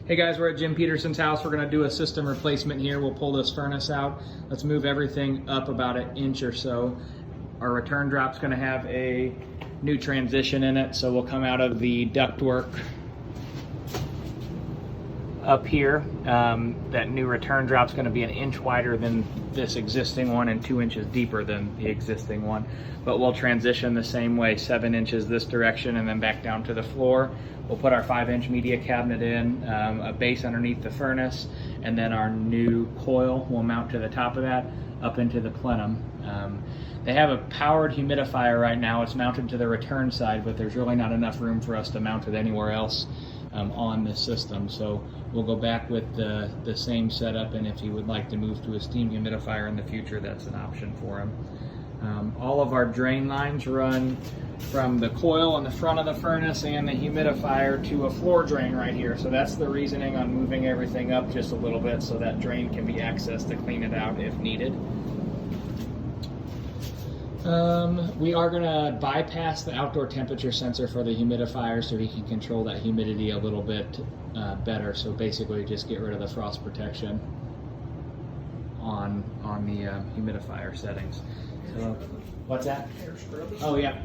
Hey guys, we're at Jim Peterson's house. We're gonna do a system replacement here. We'll pull this furnace out. Let's move everything up about an inch or so. Our return drop's gonna have a new transition in it, so we'll come out of the ductwork up here. That new return drop's gonna be an inch wider than this existing one and 2 inches deeper than the existing one. But we'll transition the same way, 7 inches this direction and then back down to the floor. We'll put our 5-inch media cabinet in, a base underneath the furnace, and then our new coil will mount to the top of that up into the plenum. They have a powered humidifier right now. It's mounted to the return side, but there's really not enough room for us to mount it anywhere else on this system. So we'll go back with the same setup, and if he would like to move to a steam humidifier in the future, that's an option for him. All of our drain lines run from the coil on the front of the furnace and the humidifier to a floor drain right here. So that's the reasoning on moving everything up just a little bit so that drain can be accessed to clean it out if needed. We are going to bypass the outdoor temperature sensor for the humidifier so he can control that humidity a little bit better. So basically just get rid of the frost protection on the humidifier settings. So, what's that? Oh yeah,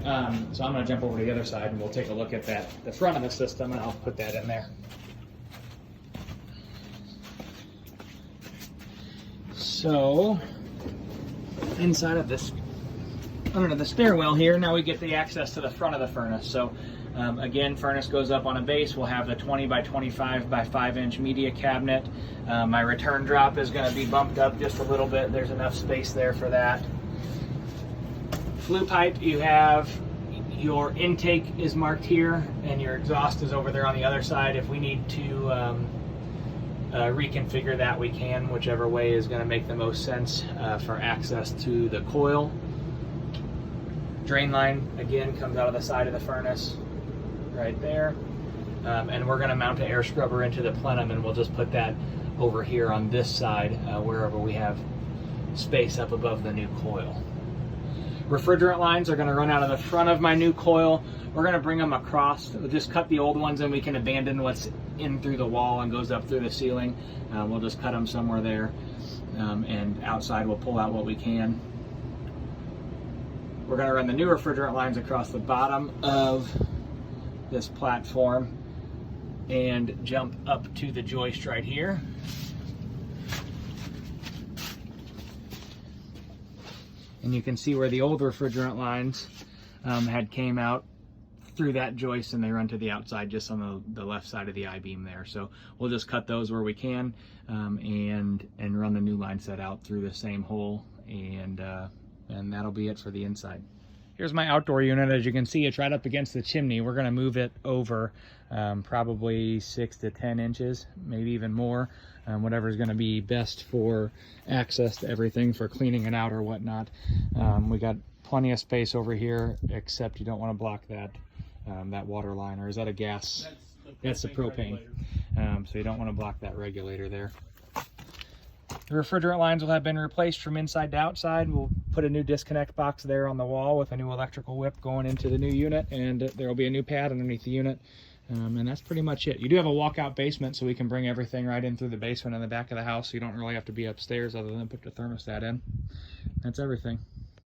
so I'm going to jump over to the other side and we'll take a look at the front of the system, and I'll put that in there. So, inside of this, under the stairwell here, now we get the access to the front of the furnace. So again, furnace goes up on a base. We'll have the 20 by 25 by 5-inch media cabinet. My return drop is going to be bumped up just a little bit. There's enough space there for that. Flue pipe, you have your intake is marked here and your exhaust is over there on the other side. If we need to reconfigure that, we can, whichever way is going to make the most sense for access to the coil. Drain line, again, comes out of the side of the furnace right there. And we're going to mount an air scrubber into the plenum, and we'll just put that over here on this side wherever we have space up above the new coil. Refrigerant lines are going to run out of the front of my new coil. We're going to bring them across. We'll just cut the old ones and we can abandon what's in through the wall and goes up through the ceiling. We'll just cut them somewhere there. And outside we'll pull out what we can. We're going to run the new refrigerant lines across the bottom of this platform and jump up to the joist right here. And you can see where the old refrigerant lines had came out through that joist, and they run to the outside just on the left side of the I-beam there. So we'll just cut those where we can and run the new line set out through the same hole, and that'll be it for the inside. Here's my outdoor unit. As you can see, it's right up against the chimney. We're going to move it over probably 6 to 10 inches, maybe even more, whatever's going to be best for access to everything for cleaning it out or whatnot. We got plenty of space over here, except you don't want to block that water line. Or is that a gas? That's the propane. So you don't want to block that regulator there. The refrigerant lines will have been replaced from inside to outside. We'll put a new disconnect box there on the wall with a new electrical whip going into the new unit, and there will be a new pad underneath the unit. And that's pretty much it. You do have a walkout basement, so we can bring everything right in through the basement in the back of the house, so you don't really have to be upstairs other than put the thermostat in. That's everything.